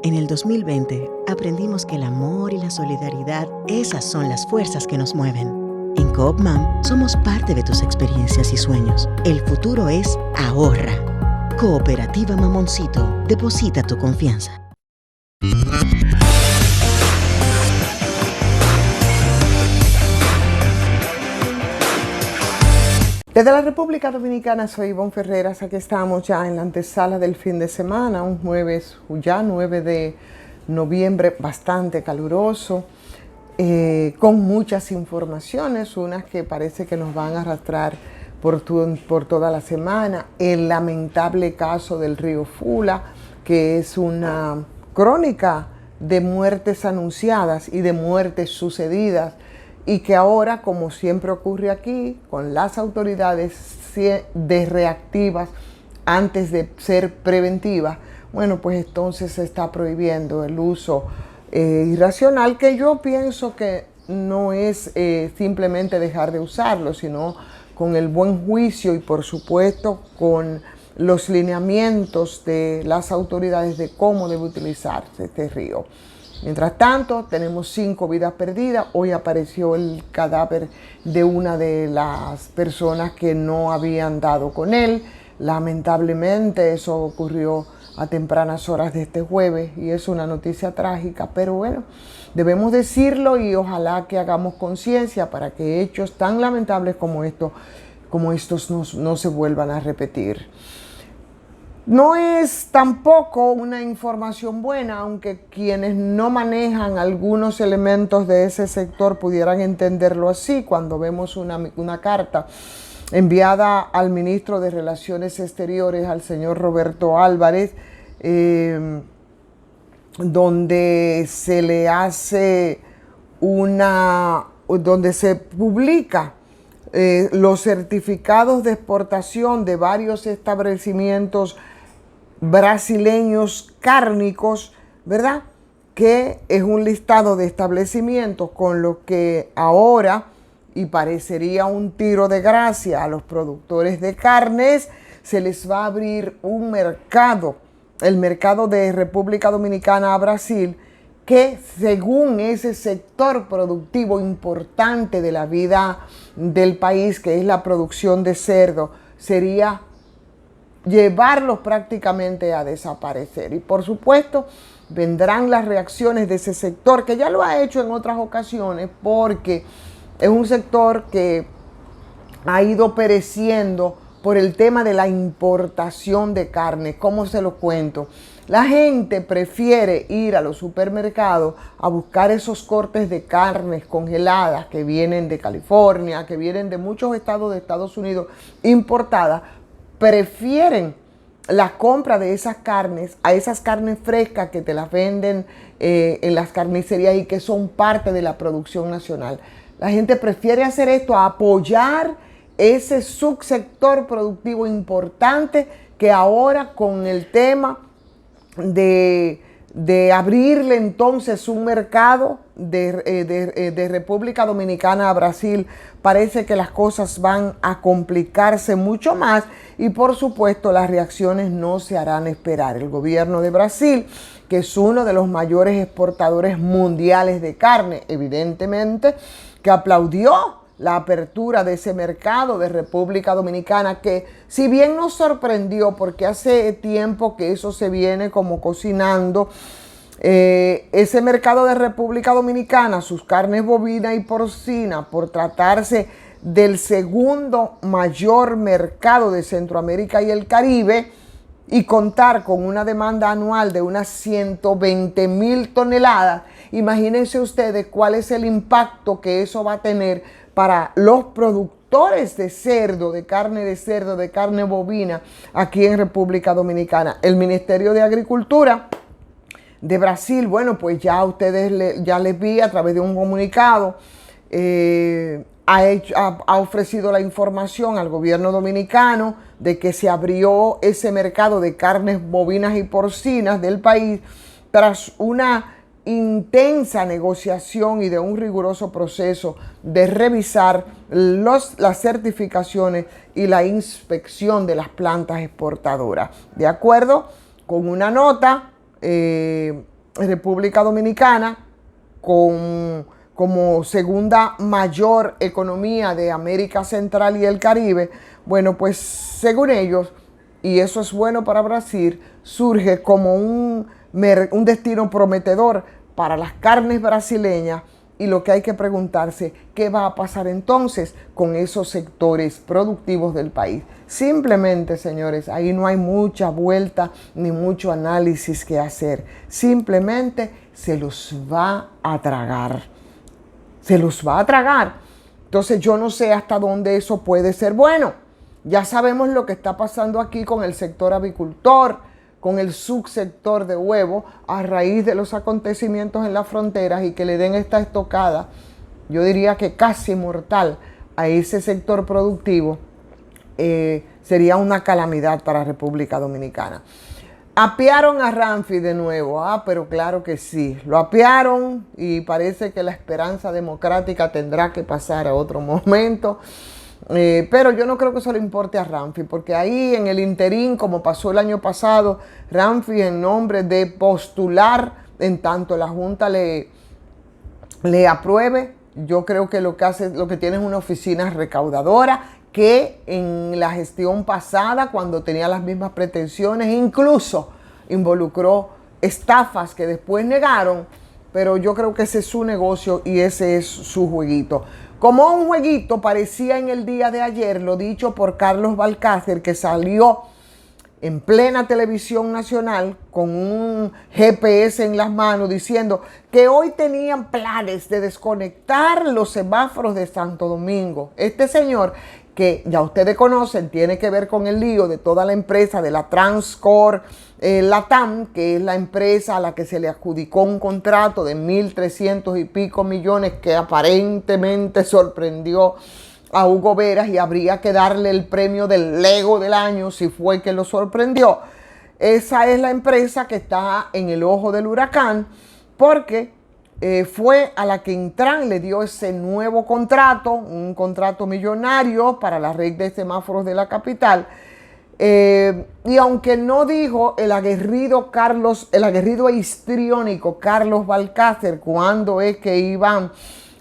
En el 2020 aprendimos que el amor y la solidaridad, esas son las fuerzas que nos mueven. En Coopmam somos parte de tus experiencias y sueños. El futuro es ahorra. Cooperativa Mamoncito, deposita tu confianza. Desde la República Dominicana soy Ivonne Ferreras, aquí estamos ya en la antesala del fin de semana, un jueves ya 9 de noviembre, bastante caluroso, con muchas informaciones, unas que parece que nos van a arrastrar por toda la semana. El lamentable caso del río Fula, que es una crónica de muertes anunciadas y de muertes sucedidas, y que ahora, como siempre ocurre aquí, con las autoridades de reactivas antes de ser preventivas, bueno, pues entonces se está prohibiendo el uso irracional, que yo pienso que no es simplemente dejar de usarlo, sino con el buen juicio y por supuesto con los lineamientos de las autoridades de cómo debe utilizarse este río. Mientras tanto, tenemos 5 vidas perdidas. Hoy apareció el cadáver de una de las personas que no habían dado con él. Lamentablemente, eso ocurrió a tempranas horas de este jueves y es una noticia trágica, pero bueno, debemos decirlo y ojalá que hagamos conciencia para que hechos tan lamentables como estos no se vuelvan a repetir. No es tampoco una información buena, aunque quienes no manejan algunos elementos de ese sector pudieran entenderlo así, cuando vemos una carta enviada al ministro de Relaciones Exteriores, al señor Roberto Álvarez, donde se le hace donde se publica los certificados de exportación de varios establecimientos brasileños cárnicos, ¿verdad? Que es un listado de establecimientos con lo que ahora, y parecería un tiro de gracia a los productores de carnes, se les va a abrir un mercado, el mercado de República Dominicana a Brasil, que según ese sector productivo importante de la vida del país, que es la producción de cerdo, sería llevarlos prácticamente a desaparecer. Y por supuesto vendrán las reacciones de ese sector, que ya lo ha hecho en otras ocasiones, porque es un sector que ha ido pereciendo por el tema de la importación de carne. ¿Cómo se lo cuento? La gente prefiere ir a los supermercados a buscar esos cortes de carnes congeladas que vienen de California, que vienen de muchos estados de Estados Unidos importadas. Prefieren la compra de esas carnes a esas carnes frescas que te las venden en las carnicerías y que son parte de la producción nacional. La gente prefiere hacer esto a apoyar ese subsector productivo importante que ahora con el tema de abrirle entonces un mercado de República Dominicana a Brasil, parece que las cosas van a complicarse mucho más y por supuesto las reacciones no se harán esperar. El gobierno de Brasil, que es uno de los mayores exportadores mundiales de carne, evidentemente, que aplaudió la apertura de ese mercado de República Dominicana, que si bien nos sorprendió porque hace tiempo que eso se viene como cocinando, ese mercado de República Dominicana, sus carnes bovina y porcina, por tratarse del segundo mayor mercado de Centroamérica y el Caribe, y contar con una demanda anual de unas 120,000 toneladas, imagínense ustedes cuál es el impacto que eso va a tener para los productores de cerdo, de carne bovina aquí en República Dominicana. El Ministerio de Agricultura de Brasil, bueno, pues ya ya les vi a través de un comunicado, ha ofrecido la información al gobierno dominicano de que se abrió ese mercado de carnes bovinas y porcinas del país tras una intensa negociación y de un riguroso proceso de revisar las certificaciones y la inspección de las plantas exportadoras. De acuerdo con una nota República Dominicana, como segunda mayor economía de América Central y el Caribe, bueno, pues según ellos, y eso es bueno para Brasil, surge como un destino prometedor para las carnes brasileñas. Y lo que hay que preguntarse, ¿qué va a pasar entonces con esos sectores productivos del país? Simplemente, señores, ahí no hay mucha vuelta ni mucho análisis que hacer. Simplemente se los va a tragar. Se los va a tragar. Entonces yo no sé hasta dónde eso puede ser bueno. Ya sabemos lo que está pasando aquí con el sector avicultor, con el subsector de huevo, a raíz de los acontecimientos en las fronteras, y que le den esta estocada, yo diría que casi mortal, a ese sector productivo, sería una calamidad para República Dominicana. Apearon a Ramfi de nuevo, pero claro que sí, lo apearon y parece que la esperanza democrática tendrá que pasar a otro momento. Pero yo no creo que eso le importe a Ramfi, porque ahí en el interín, como pasó el año pasado, Ramfi, en nombre de postular, en tanto la Junta le apruebe, yo creo que lo que tiene es una oficina recaudadora que en la gestión pasada, cuando tenía las mismas pretensiones, incluso involucró estafas que después negaron, pero yo creo que ese es su negocio y ese es su jueguito. Como un jueguito parecía en el día de ayer lo dicho por Carlos Balcácer, que salió en plena televisión nacional con un GPS en las manos diciendo que hoy tenían planes de desconectar los semáforos de Santo Domingo. Este señor, que ya ustedes conocen, tiene que ver con el lío de toda la empresa de la Transcorp Latam, que es la empresa a la que se le adjudicó un contrato de 1.300 y pico millones que aparentemente sorprendió a Hugo Veras y habría que darle el premio del Lego del año si fue que lo sorprendió. Esa es la empresa que está en el ojo del huracán porque fue a la que Intran le dio ese nuevo contrato, un contrato millonario para la red de semáforos de la capital. Y aunque no dijo el aguerrido e histriónico Carlos Balcácer cuándo es que iban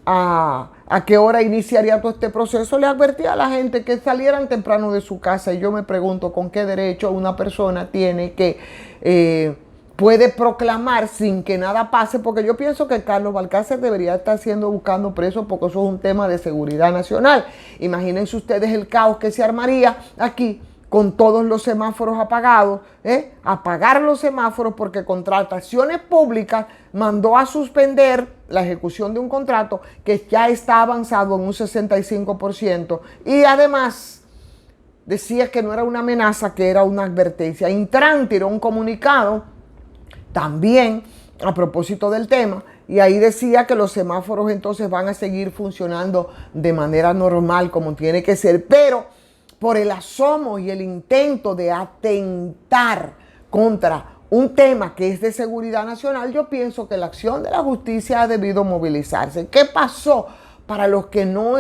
a qué hora iniciaría todo este proceso, le advertía a la gente que salieran temprano de su casa. Y yo me pregunto con qué derecho una persona tiene que puede proclamar sin que nada pase, porque yo pienso que Carlos Balcácer debería estar buscando preso, porque eso es un tema de seguridad nacional. Imagínense ustedes el caos que se armaría aquí con todos los semáforos apagados, apagar los semáforos porque Contrataciones Públicas mandó a suspender la ejecución de un contrato que ya está avanzado en un 65%, y además decía que no era una amenaza, que era una advertencia. Intran tiró un comunicado también a propósito del tema, y ahí decía que los semáforos entonces van a seguir funcionando de manera normal como tiene que ser, pero por el asomo y el intento de atentar contra un tema que es de seguridad nacional, yo pienso que la acción de la justicia ha debido movilizarse. ¿Qué pasó? Para los que no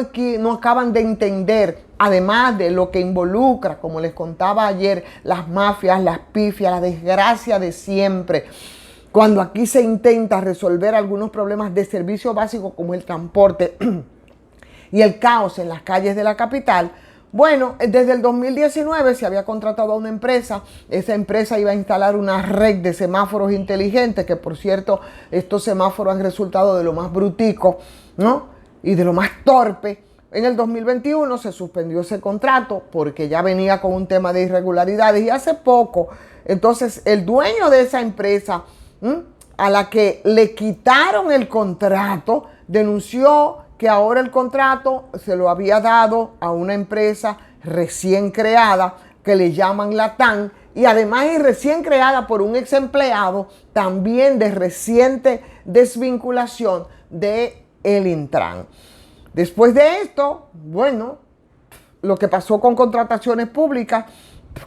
acaban de entender, además de lo que involucra, como les contaba ayer, las mafias, las pifias, la desgracia de siempre. Cuando aquí se intenta resolver algunos problemas de servicio básico como el transporte y el caos en las calles de la capital. Bueno, desde el 2019 se había contratado a una empresa. Esa empresa iba a instalar una red de semáforos inteligentes, que por cierto, estos semáforos han resultado de lo más brutico, ¿no? Y de lo más torpe. En el 2021 se suspendió ese contrato porque ya venía con un tema de irregularidades. Y hace poco, entonces, el dueño de esa empresa, a la que le quitaron el contrato, denunció que ahora el contrato se lo había dado a una empresa recién creada que le llaman Latam, y además es recién creada por un ex empleado también de reciente desvinculación de el Intran. Después de esto, bueno, lo que pasó con Contrataciones Públicas,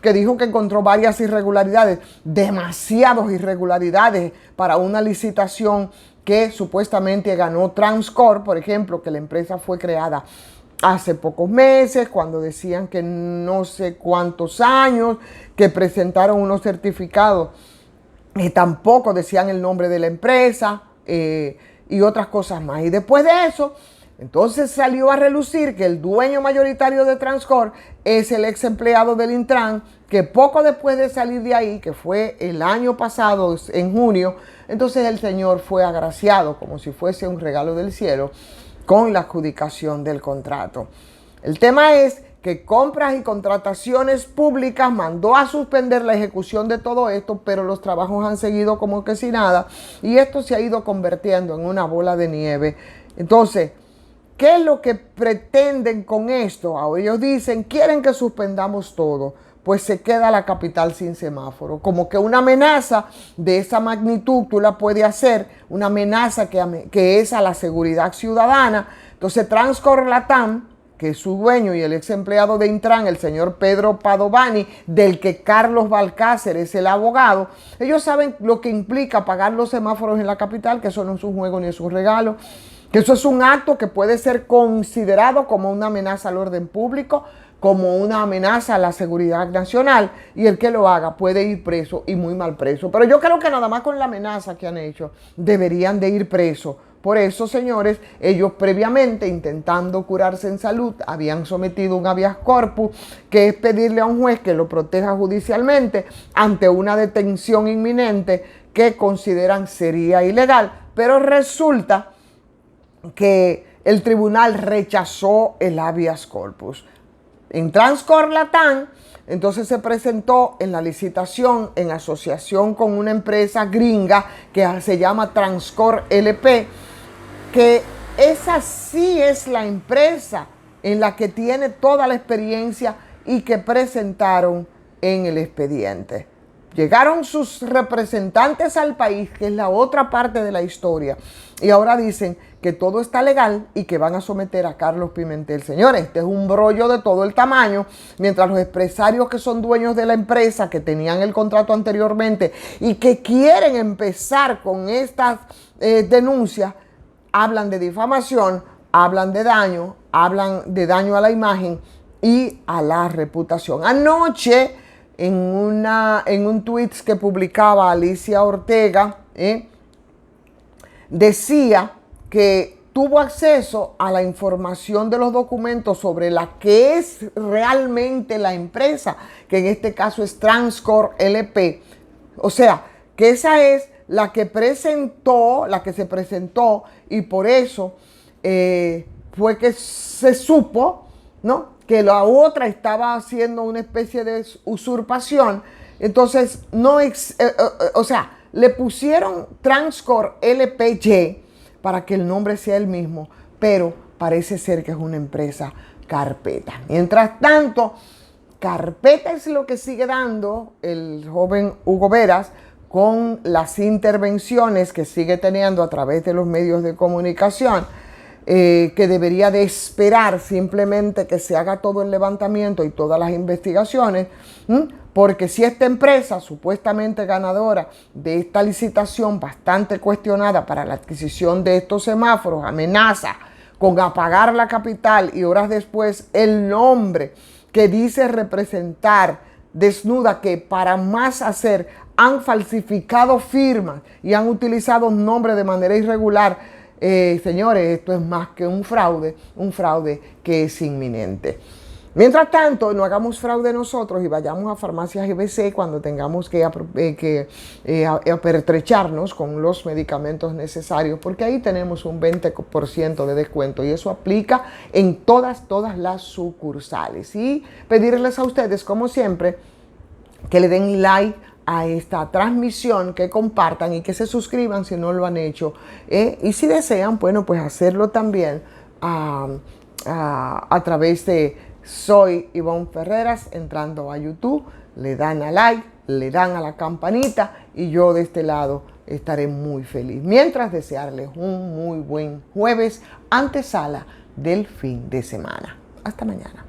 que dijo que encontró varias irregularidades, demasiadas irregularidades para una licitación que supuestamente ganó Transcorp, por ejemplo, que la empresa fue creada hace pocos meses, cuando decían que no sé cuántos años, que presentaron unos certificados Tampoco decían el nombre de la empresa y otras cosas más. Y después de eso, entonces salió a relucir que el dueño mayoritario de Transcorp es el ex empleado del Intran, que poco después de salir de ahí, que fue el año pasado, en junio, entonces el señor fue agraciado como si fuese un regalo del cielo con la adjudicación del contrato. El tema es que Compras y Contrataciones Públicas mandó a suspender la ejecución de todo esto, pero los trabajos han seguido como que si nada, y esto se ha ido convirtiendo en una bola de nieve. Entonces, ¿qué es lo que pretenden con esto? Ahora ellos dicen, quieren que suspendamos todo. Pues se queda la capital sin semáforo. Como que una amenaza de esa magnitud tú la puedes hacer, una amenaza que es a la seguridad ciudadana. Entonces Transcorp Latam, que es su dueño y el ex empleado de Intran, el señor Pedro Padovani, del que Carlos Balcácer es el abogado, ellos saben lo que implica pagar los semáforos en la capital, que eso no es un juego ni es un regalo, que eso es un acto que puede ser considerado como una amenaza al orden público, como una amenaza a la seguridad nacional, y el que lo haga puede ir preso y muy mal preso. Pero yo creo que nada más con la amenaza que han hecho deberían de ir presos. Por eso, señores, ellos previamente, intentando curarse en salud, habían sometido un habeas corpus, que es pedirle a un juez que lo proteja judicialmente ante una detención inminente que consideran sería ilegal. Pero resulta que el tribunal rechazó el habeas corpus. En Transcorp Latam, entonces se presentó en la licitación en asociación con una empresa gringa que se llama Transcorp LP, que esa sí es la empresa en la que tiene toda la experiencia y que presentaron en el expediente. Llegaron sus representantes al país, que es la otra parte de la historia, y ahora dicen que todo está legal y que van a someter a Carlos Pimentel. Señores, este es un brollo de todo el tamaño, mientras los empresarios que son dueños de la empresa, que tenían el contrato anteriormente y que quieren empezar con estas denuncias, hablan de difamación, hablan de daño a la imagen y a la reputación. Anoche, en un tweet que publicaba Alicia Ortega, decía que tuvo acceso a la información de los documentos sobre la que es realmente la empresa, que en este caso es Transcorp LP. O sea, que esa es la que se presentó, y por eso fue que se supo, ¿no?, que la otra estaba haciendo una especie de usurpación. Entonces, le pusieron Transcorp LPY para que el nombre sea el mismo, pero parece ser que es una empresa carpeta. Mientras tanto, carpeta es lo que sigue dando el joven Hugo Veras con las intervenciones que sigue teniendo a través de los medios de comunicación, que debería de esperar simplemente que se haga todo el levantamiento y todas las investigaciones, porque si esta empresa supuestamente ganadora de esta licitación bastante cuestionada para la adquisición de estos semáforos amenaza con apagar la capital, y horas después el nombre que dice representar desnuda que para más hacer han falsificado firmas y han utilizado nombres de manera irregular, señores, esto es más que un fraude que es inminente. Mientras tanto, no hagamos fraude nosotros y vayamos a Farmacias GBC cuando tengamos que apertrecharnos con los medicamentos necesarios, porque ahí tenemos un 20% de descuento y eso aplica en todas las sucursales. Y pedirles a ustedes, como siempre, que le den like a esta transmisión, que compartan y que se suscriban si no lo han hecho. Y si desean, bueno, pues hacerlo también a través de Soy Ivonne Ferreras, entrando a YouTube, le dan a like, le dan a la campanita y yo de este lado estaré muy feliz. Mientras, desearles un muy buen jueves, antesala del fin de semana. Hasta mañana.